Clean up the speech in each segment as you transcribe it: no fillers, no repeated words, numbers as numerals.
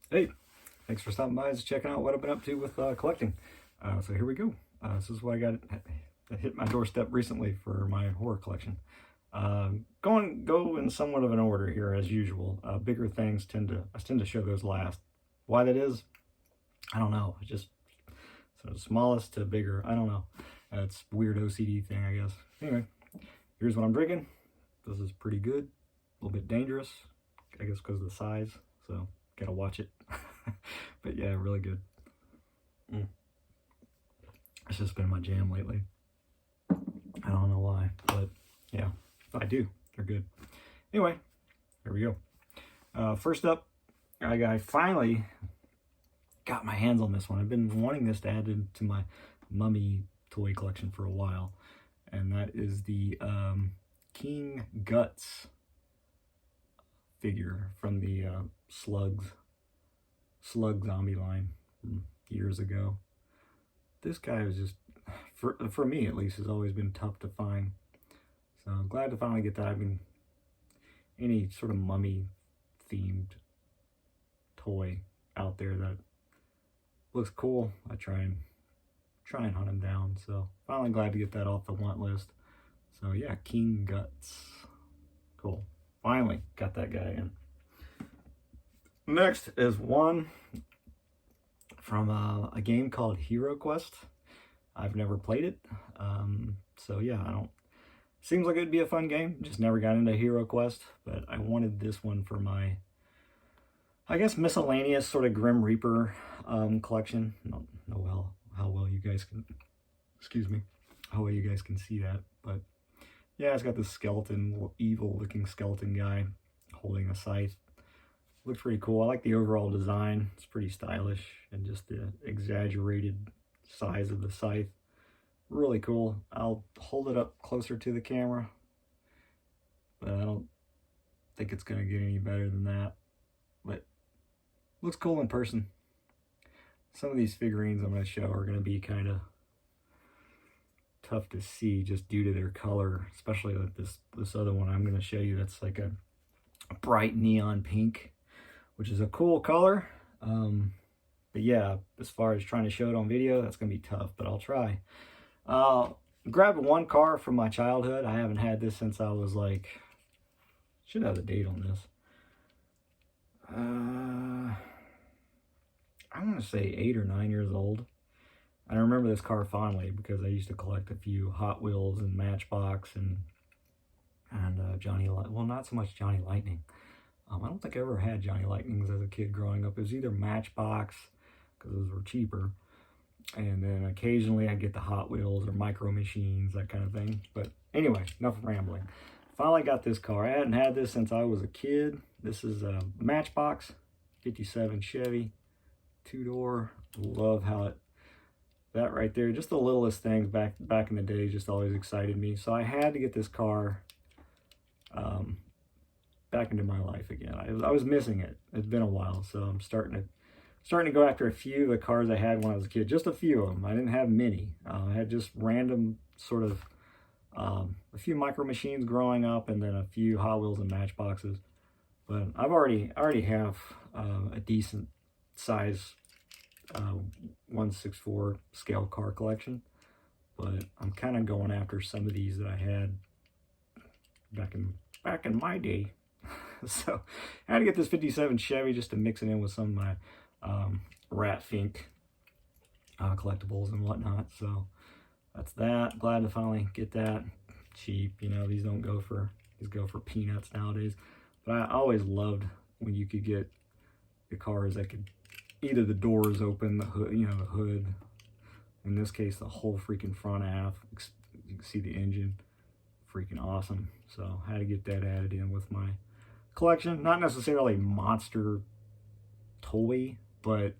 Hey, thanks for stopping by and checking out what I've been up to with collecting. So here we go. This is what I got that hit my doorstep recently for my horror collection. Go in somewhat of an order here as usual. Bigger things I tend to show those last. Why that is, I don't know. It's just so the smallest to bigger. I don't know. It's weird OCD thing, I guess. Anyway, here's what I'm drinking. This is pretty good. A little bit dangerous, I guess, because of the size. So gotta watch it. But yeah, really good. It's just been my jam lately. I don't know why, but yeah, I do. They're good. Anyway, here we go. First up, I finally got my hands on this one. I've been wanting this to add into my mummy toy collection for a while, and that is the King Guts figure from the slug zombie line from years ago. This guy was just, for me at least, has always been tough to find. So I'm glad to finally get that. I mean, any sort of mummy themed toy out there that looks cool, I try and hunt him down. So finally glad to get that off the want list. So yeah, King Guts. Cool. Finally got that guy in. Next is one from a game called HeroQuest. I've never played it. So yeah, seems like it'd be a fun game. Just never got into HeroQuest, but I wanted this one for my, I guess, miscellaneous sort of Grim Reaper collection. I don't know how well you guys can, how well you guys can see that, but yeah, it's got this skeleton, evil looking skeleton guy holding a scythe. Looks pretty cool. I like the overall design. It's pretty stylish, and just the exaggerated size of the scythe. Really cool. I'll hold it up closer to the camera, but I don't think it's going to get any better than that. But looks cool in person. Some of these figurines I'm going to show are going to be kind of tough to see just due to their color, especially like this other one I'm going to show you that's like a bright neon pink, which is a cool color. But yeah, as far as trying to show it on video, that's going to be tough, but I'll try. Grabbed one car from my childhood. I haven't had this since I was like, should have the date on this. I want to say 8 or 9 years old. I remember this car fondly because I used to collect a few Hot Wheels and Matchbox and Johnny, well, not so much Johnny Lightning. I don't think I ever had Johnny Lightnings as a kid growing up. It was either Matchbox, because those were cheaper, and then occasionally I get the Hot Wheels or Micro Machines, that kind of thing. But anyway, enough rambling. Finally got this car. I hadn't had this since I was a kid. This is a Matchbox 57 Chevy 2-door. Love how that right there, just the littlest things back in the day just always excited me. So I had to get this car back into my life again. I was missing it. It's been a while, so I'm starting to go after a few of the cars I had when I was a kid. Just a few of them. I didn't have many. I had just random sort of a few Micro Machines growing up, and then a few Hot Wheels and Matchboxes. But I already have a decent size 1/64 scale car collection. But I'm kind of going after some of these that I had back in my day. So I had to get this 57 Chevy just to mix it in with some of my Fink collectibles and whatnot. So that's that. Glad to finally get that. Cheap, you know, these go for peanuts nowadays. But I always loved when you could get the cars that could either the doors open, the hood, the hood. In this case, the whole freaking front half. You can see the engine. Freaking awesome. So I had to get that added in with my collection. Not necessarily monster toy, but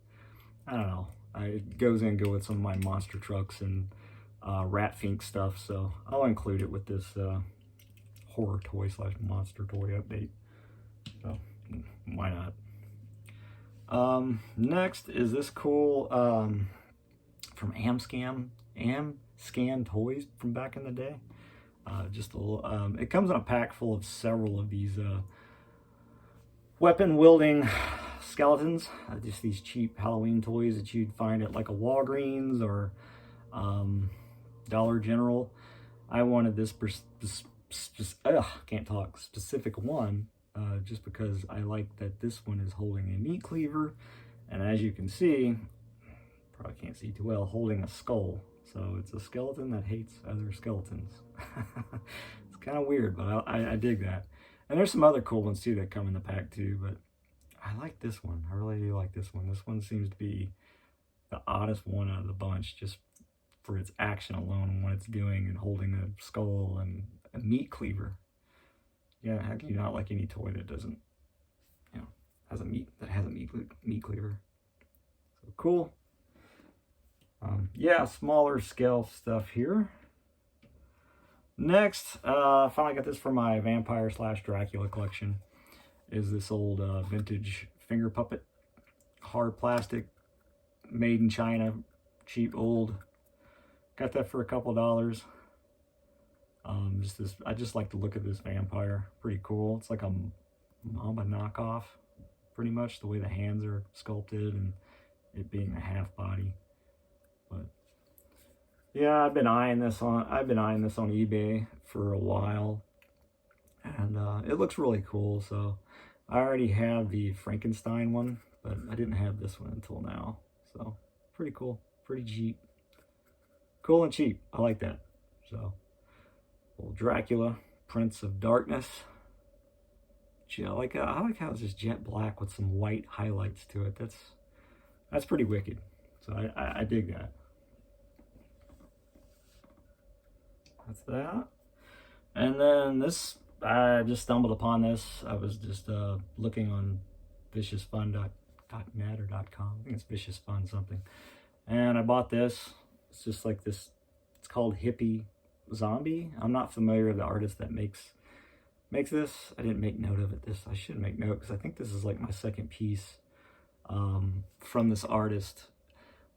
I don't know. It goes in good with some of my monster trucks and Fink stuff. So I'll include it with this horror toy / monster toy update. So why not? Next is this cool from Amscan Toys from back in the day. Just a little, it comes in a pack full of several of these weapon-wielding skeletons, just these cheap Halloween toys that you'd find at like a Walgreens or Dollar General. I wanted this can't talk, specific one, just because I like that this one is holding a meat cleaver, and as you can see, probably can't see too well, holding a skull. So it's a skeleton that hates other skeletons. It's kind of weird, but I dig that. And there's some other cool ones too that come in the pack too, but I like this one. I really do like this one. This one seems to be the oddest one out of the bunch, just for its action alone and what it's doing, and holding a skull and a meat cleaver. Yeah, how can you not like any toy that doesn't, you know, has a meat cleaver? So cool. Yeah, smaller scale stuff here. Next, finally got this for my vampire / Dracula collection. Is this old vintage finger puppet, hard plastic, made in China, cheap, old. Got that for a couple dollars. I just like to look at this vampire. Pretty cool. It's like a Mamba knockoff, pretty much, the way the hands are sculpted and it being a half body. But yeah, I've been eyeing this on eBay for a while, and it looks really cool. So I already have the Frankenstein one, but I didn't have this one until now. So pretty cool, pretty cheap, cool and cheap. I like that. So old Dracula, Prince of Darkness. I like how it's just jet black with some white highlights to it. That's pretty wicked. So I dig that. That's that. And then this, I just stumbled upon this. I was just looking on viciousfun.net or .com. I think it's Vicious Fun something. And I bought this. It's just like this. It's called Hippie Zombie. I'm not familiar with the artist that makes this. I didn't make note of it. I should make note, because I think this is like my second piece from this artist.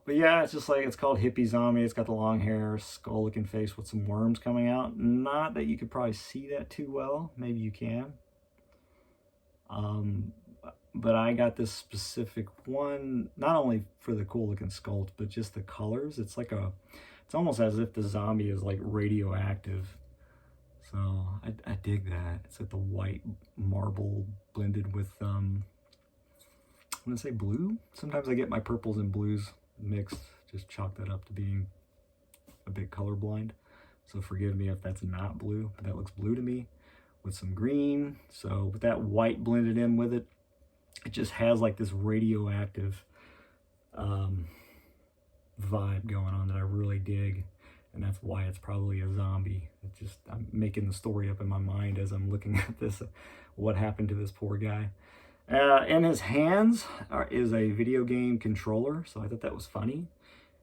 But yeah, it's just like, it's called Hippie Zombie. It's got the long hair, skull looking face with some worms coming out. Not that you could probably see that too well. Maybe you can. But I got this specific one, not only for the cool looking sculpt, but just the colors. It's almost as if the zombie is like radioactive. So I dig that. It's like the white marble blended with, I'm gonna say blue. Sometimes I get my purples and blues mixed. Just chalk that up to being a bit colorblind. So forgive me if that's not blue, but that looks blue to me with some green. So with that white blended in with it, it just has like this radioactive vibe going on that I really dig. And that's why it's probably a zombie. I'm making the story up in my mind as I'm looking at this, what happened to this poor guy. In his hands is a video game controller, so I thought that was funny.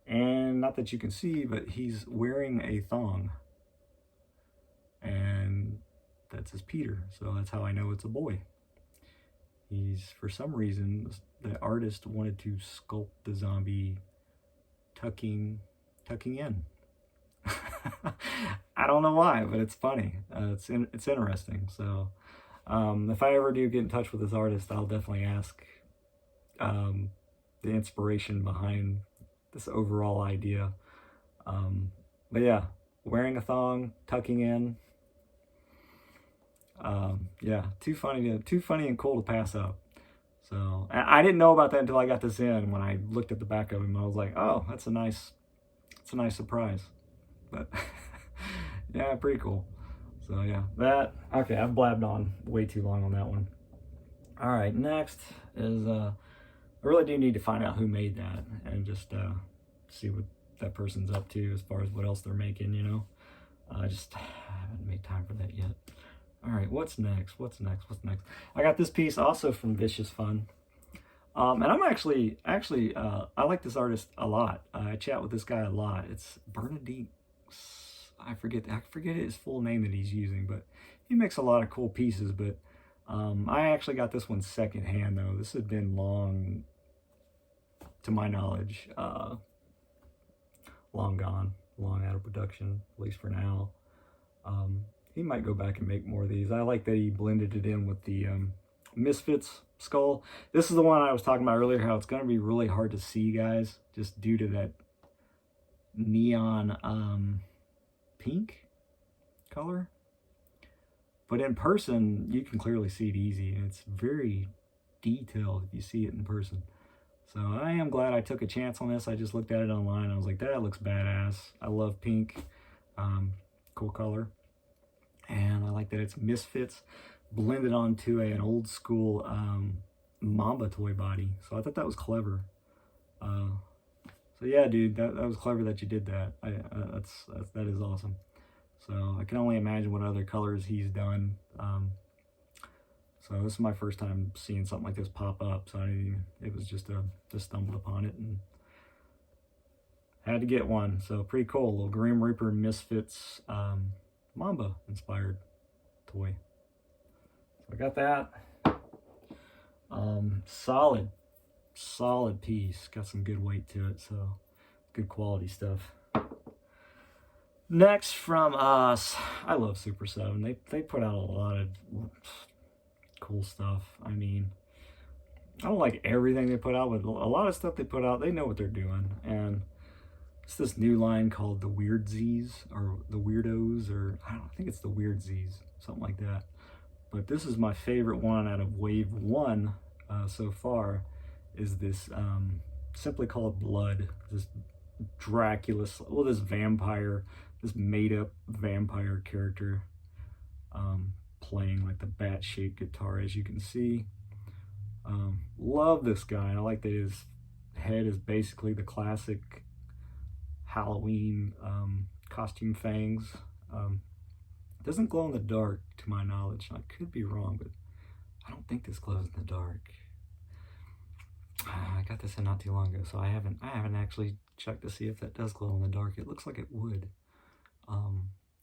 And not that you can see, but he's wearing a thong. And that says Peter, so that's how I know it's a boy. For some reason, the artist wanted to sculpt the zombie tucking in. I don't know why, but it's funny. It's interesting. So if I ever do get in touch with this artist, I'll definitely ask the inspiration behind this overall idea. But yeah, wearing a thong, tucking in. Yeah, too funny and cool to pass up. So I didn't know about that until I got this in. When I looked at the back of him, I was like, oh, it's a nice surprise. But yeah, pretty cool. So yeah, okay, I've blabbed on way too long on that one. All right, next is I really do need to find out who made that and just see what that person's up to as far as what else they're making, you know. I haven't made time for that yet. All right, what's next? I got this piece also from Vicious Fun. And I'm actually, I like this artist a lot. I chat with this guy a lot. It's Bernadette. I forget his full name that he's using, but he makes a lot of cool pieces. But I actually got this one secondhand though. This had been long, to my knowledge, long gone, long out of production, at least for now. He might go back and make more of these. I like that he blended it in with the Misfits skull. This is the one I was talking about earlier, how it's going to be really hard to see, guys, just due to that neon pink color. But in person, you can clearly see it easy, and it's very detailed if you see it in person. So I am glad I took a chance on this. I just looked at it online. I was like, that looks badass. I love pink. Cool color. And I like that it's Misfits blended onto an old school Mamba toy body. So I thought that was clever. So yeah, dude, that was clever that you did that. That is awesome. So I can only imagine what other colors he's done. So this is my first time seeing something like this pop up. So it was just stumbled upon it and had to get one. So pretty cool, little Grim Reaper Misfits Mamba inspired toy. So I got that. Solid piece. Got some good weight to it, so good quality stuff. Next from us, I love Super 7. They put out a lot of cool stuff. I mean, I don't like everything they put out, but a lot of stuff they put out, they know what they're doing. And it's this new line called the Weirdsies, or the Weirdos, or I think it's the Weirdsies, something like that. But this is my favorite one out of Wave 1 so far, is this simply called Blood. This Dracula, well, this vampire, this made-up vampire character playing like the bat-shaped guitar, as you can see. Love this guy. I like that his head is basically the classic Halloween costume fangs. Doesn't glow in the dark, to my knowledge. I could be wrong, but I don't think this glows in the dark. I got this in not too long ago, so I haven't actually checked to see if that does glow in the dark. It looks like it would.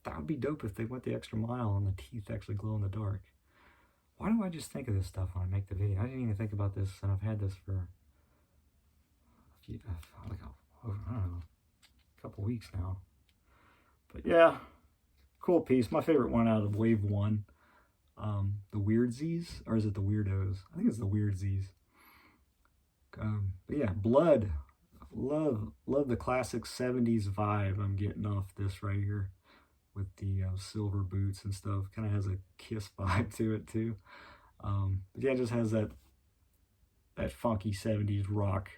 That would be dope if they went the extra mile and the teeth actually glow in the dark. Why do I just think of this stuff when I make the video? I didn't even think about this, and I've had this for a few, like I don't know, a couple weeks now. But yeah, cool piece. My favorite one out of Wave 1. The Weirdsies, or is it the Weirdos? I think it's the Weirdsies. But yeah, Blood. Love the classic 70s vibe I'm getting off this right here with the silver boots and stuff. Kind of has a Kiss vibe to it too. But yeah, it just has that funky 70s rock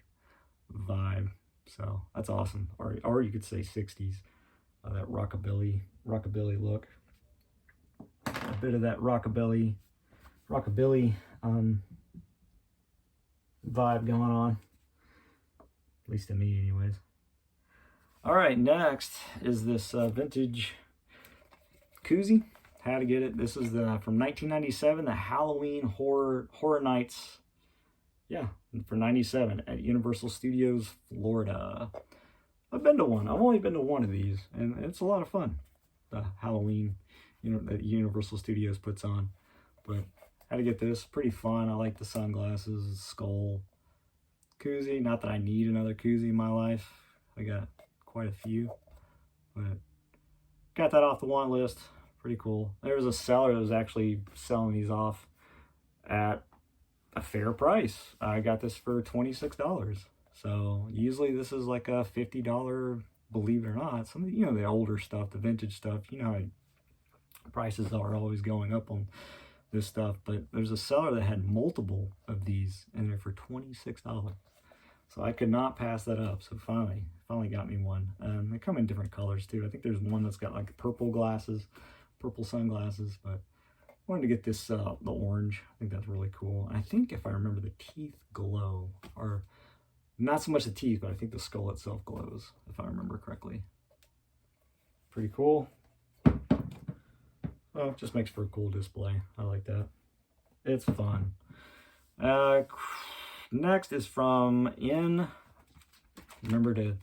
vibe. So that's awesome. Or you could say 60s. That rockabilly look. A bit of that rockabilly vibe going on. At least to me, anyways. All right, next is this vintage koozie. How to get it? This is from 1997, the Halloween Horror Nights. Yeah, for 97 at Universal Studios, Florida. I've been to one. I've only been to one of these, and it's a lot of fun. The Halloween, that Universal Studios puts on. But how to get this? Pretty fun. I like the sunglasses, skull. Koozie, not that I need another koozie in my life. I got quite a few, but got that off the want list. Pretty cool. There was a seller that was actually selling these off at a fair price. I got this for $26. So usually this is like a $50, believe it or not. Some of the, the older stuff, the vintage stuff, how prices are always going up on this stuff. But there's a seller that had multiple of these in there for $26. So I could not pass that up. So finally got me one. They come in different colors too. I think there's one that's got like purple sunglasses, but I wanted to get this, the orange. I think that's really cool. I think if I remember, the teeth glow, or not so much the teeth, but I think the skull itself glows, if I remember correctly. Pretty cool. Well, it just makes for a cool display. I like that. It's fun. Next is from remember to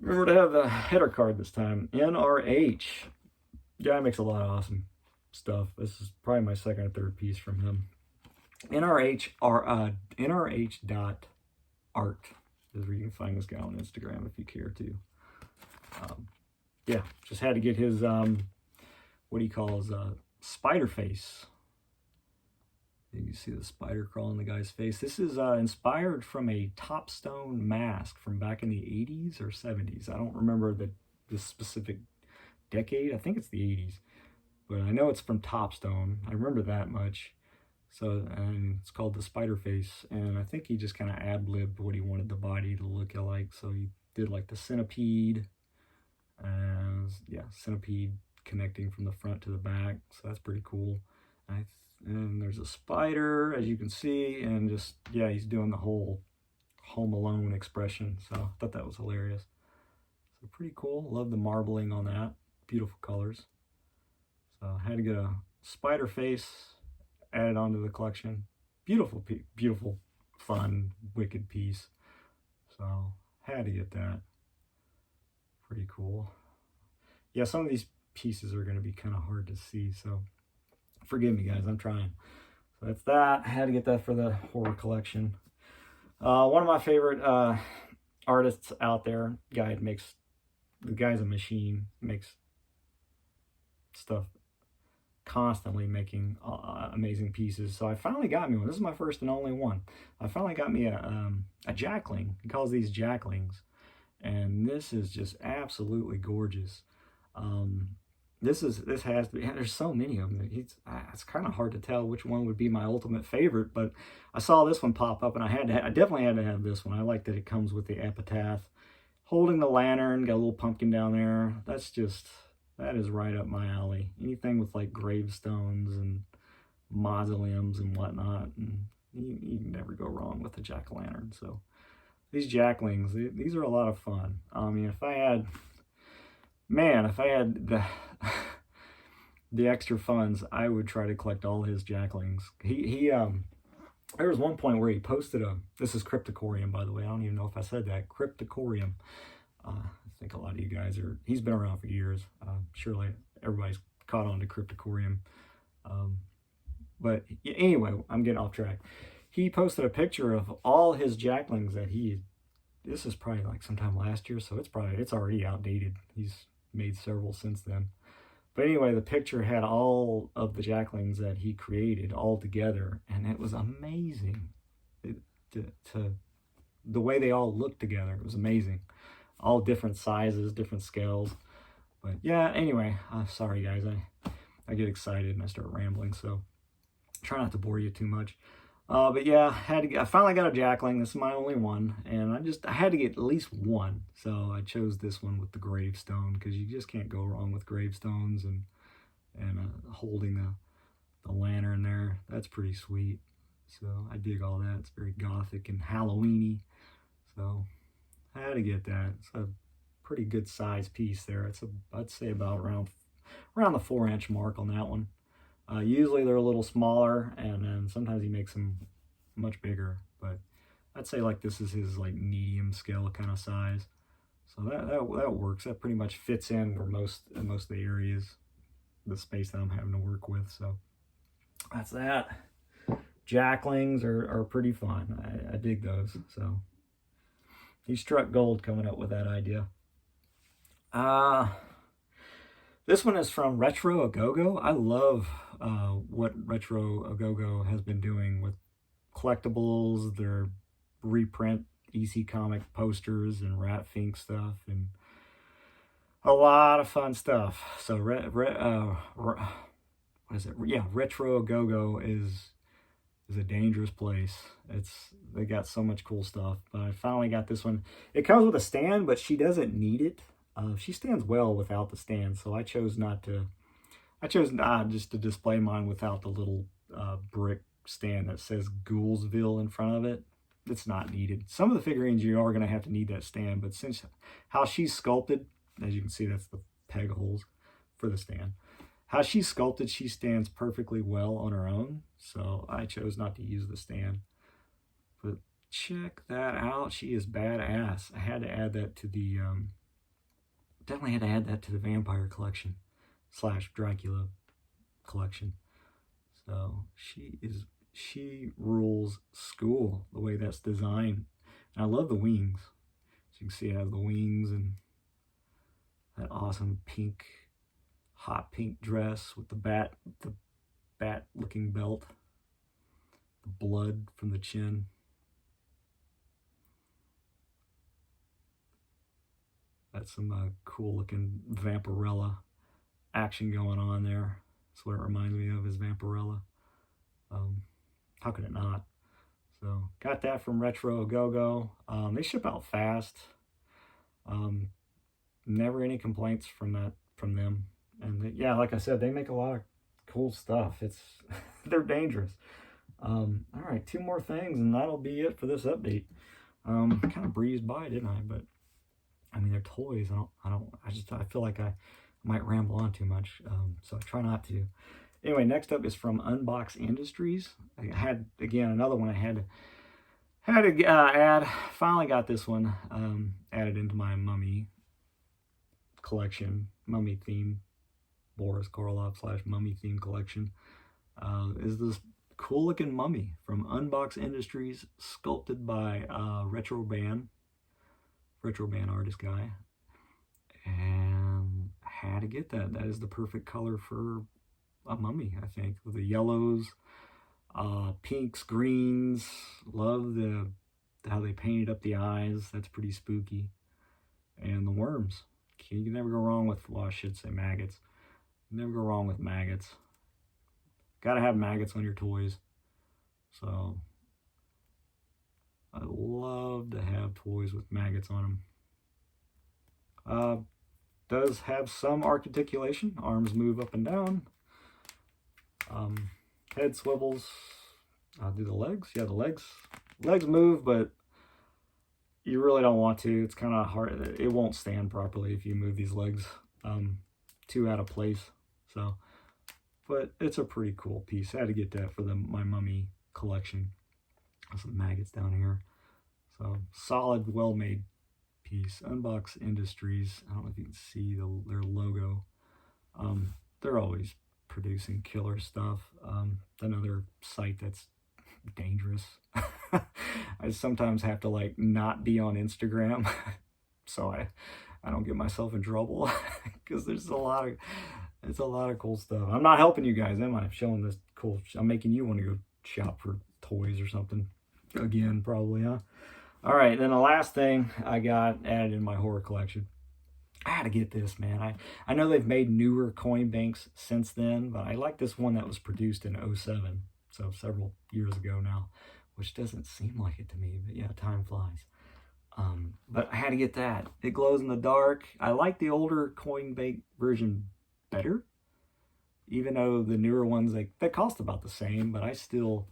have the header card this time. NRH. Guy makes a lot of awesome stuff. This is probably my second or third piece from him. NRH art is where you can find this guy on Instagram if you care to. Yeah, just had to get his what he calls spider face You see the spider crawling the guy's face. This is inspired from a Topstone mask from back in the 80s or 70s. I don't remember the specific decade. I think it's the 80s. But I know it's from Topstone. I remember that much. So, and it's called the spider face. And I think he just kind of ad-libbed what he wanted the body to look like. So he did like the centipede. Yeah, centipede connecting from the front to the back. So that's pretty cool. And there's a spider, as you can see, and just, yeah, he's doing the whole Home Alone expression. So I thought that was hilarious. So pretty cool. Love the marbling on that. Beautiful colors. So I had to get a spider face added onto the collection. Beautiful, beautiful, fun, wicked piece. So had to get that. Pretty cool. Yeah, some of these pieces are going to be kind of hard to see, so forgive me, guys. I'm trying. So that's that. I had to get that for the horror collection. One of my favorite artists out there. The guy's a machine. Makes stuff constantly, making amazing pieces. So I finally got me one. This is my first and only one. I finally got me a jackling. He calls these jacklings, and this is just absolutely gorgeous. This has to be, and there's so many of them. It's kind of hard to tell which one would be my ultimate favorite, but I saw this one pop up, and I definitely had to have this one. I like that it comes with the epitaph, holding the lantern, got a little pumpkin down there. That is right up my alley. Anything with like gravestones and mausoleums and whatnot, and you can never go wrong with a jack-o'-lantern. So these jacklings, these are a lot of fun. I mean, if I had the extra funds, I would try to collect all his jacklings. There was one point where he posted this is Crypticorium, by the way. I don't even know if I said that. Crypticorium. I think a lot of you guys he's been around for years. Surely everybody's caught on to Crypticorium. But anyway, I'm getting off track. He posted a picture of all his jacklings that this is probably like sometime last year, so it's already outdated. He's made several since then. But anyway, the picture had all of the jacklings that he created all together, and it was amazing. The way they all looked together, it was amazing. All different sizes, different scales. But yeah, anyway, sorry guys, I get excited and I start rambling, so try not to bore you too much. But yeah, I finally got a jackling. This is my only one, and I had to get at least one. So I chose this one with the gravestone, because you just can't go wrong with gravestones, and holding the lantern there. That's pretty sweet. So I dig all that. It's very gothic and Halloweeny. So I had to get that. It's a pretty good size piece there. I'd say about around the 4-inch mark on that one. Usually they're a little smaller, and then sometimes he makes them much bigger, but I'd say like this is his like medium scale kind of size. So that works. That pretty much fits in for most of the areas, the space that I'm having to work with. So that's that. Jacklings are pretty fun. I dig those. So he struck gold coming up with that idea. This one is from Retro GoGo. I love what Retro GoGo has been doing with collectibles, their reprint EC Comic posters and Fink stuff, and a lot of fun stuff. So what is it? Yeah, Retro GoGo is a dangerous place. They got so much cool stuff. But I finally got this one. It comes with a stand, but she doesn't need it. She stands well without the stand, so I chose just to display mine without the little brick stand that says Ghoulsville in front of it. It's not needed. Some of the figurines you are going to have to need that stand, but since how she's sculpted, as you can see, that's the peg holes for the stand. How she's sculpted, she stands perfectly well on her own, so I chose not to use the stand. But check that out. She is badass. I had to add that to the definitely had to add that to the vampire collection / Dracula collection. So she rules school the way that's designed. And I love the wings. As you can see, it has the wings and that awesome hot pink dress with the bat looking belt. the blood from the chin. That's some cool looking Vampirella action going on there. That's what it reminds me of, is Vampirella. How could it not? So got that from Retro GoGo. They ship out fast. Never any complaints from them. And they, yeah, like I said, they make a lot of cool stuff. It's they're dangerous. All right, 2 more things, and that'll be it for this update. Kind of breezed by, didn't I? But I mean, they're toys. I feel like I might ramble on too much. So I try not to. Anyway, next up is from Unbox Industries. I had, again, another one I had to add. Finally got this one added into my mummy collection, mummy theme, Boris Karloff / mummy theme collection. Is this cool looking mummy from Unbox Industries, sculpted by Retro Band artist guy. And I had to get that. That is the perfect color for a mummy, I think. The yellows, pinks, greens. Love how they painted up the eyes. That's pretty spooky. And the worms. You can never go wrong with, well, I should say maggots. Never go wrong with maggots. Gotta have maggots on your toys. So I love to have toys with maggots on them. Does have some articulation. Arms move up and down. Head swivels. I'll do the legs. Yeah, the legs move, but you really don't want to. It's kind of hard. It won't stand properly if you move these legs too out of place. So, but it's a pretty cool piece. I had to get that for my mummy collection. Some maggots down here. So solid, well-made piece. Unbox Industries. I don't know if you can see their logo. They're always producing killer stuff. Another site that's dangerous. I sometimes have to like not be on Instagram so I don't get myself in trouble, because there's a lot of cool stuff. I'm not helping you guys, am I? I'm showing this cool. I'm making you want to go shop for toys or something again, probably, huh? All right, then the last thing I got added in my horror collection. I had to get this, man. I know they've made newer coin banks since then, but I like this one that was produced in 07, so several years ago now, which doesn't seem like it to me, but yeah, time flies. But I had to get that. It glows in the dark. I like the older coin bank version better, even though the newer ones, they cost about the same, but I still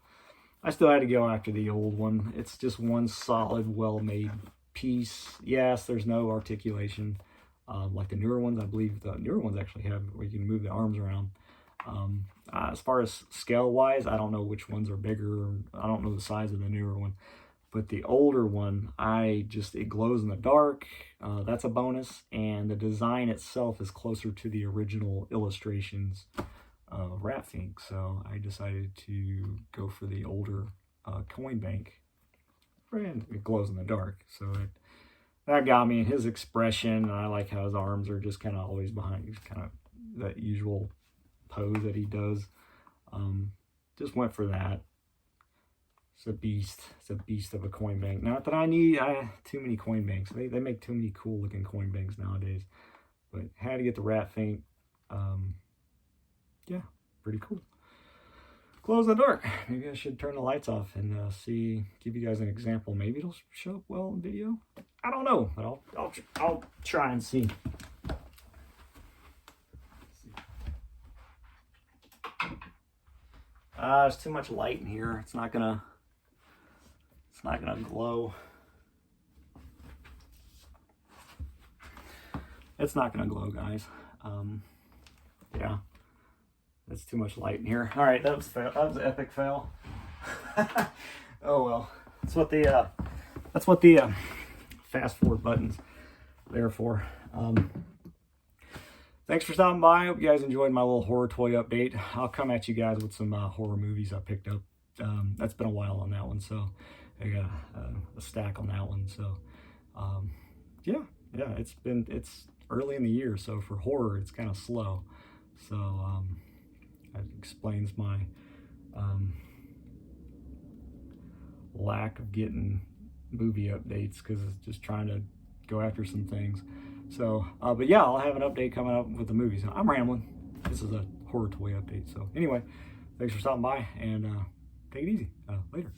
had to go after the old one. It's just one solid, well-made piece. Yes, there's no articulation. Like the newer ones, I believe the newer ones actually have where you can move the arms around. As far as scale-wise, I don't know which ones are bigger. I don't know the size of the newer one. But the older one, it glows in the dark. That's a bonus. And the design itself is closer to the original illustrations of Fink. So I decided to go for the older coin bank. And it glows in the dark. So that got me in his expression. And I like how his arms are just kind of always behind. He's kind of that usual pose that he does. Just went for that. It's a beast. It's a beast of a coin bank. Not that I need too many coin banks. They make too many cool looking coin banks nowadays. But had to get the Fink. Yeah, pretty cool. Glows in the dark. Maybe I should turn the lights off and give you guys an example. Maybe it'll show up well in video. I don't know, but I'll try and see. There's too much light in here. It's not gonna glow. It's not gonna glow, guys. Yeah, that's too much light in here. All right, that was an epic fail. Oh well, that's what the fast forward button's there for. Thanks for stopping by. I hope you guys enjoyed my little horror toy update. I'll come at you guys with some horror movies I picked up. That's been a while on that one, so I got a stack on that one. So yeah, it's early in the year, so for horror it's kind of slow. So that explains my lack of getting movie updates because it's just trying to go after some things. So, but yeah, I'll have an update coming up with the movies. I'm rambling. This is a horror toy update. So anyway, thanks for stopping by, and take it easy. Later.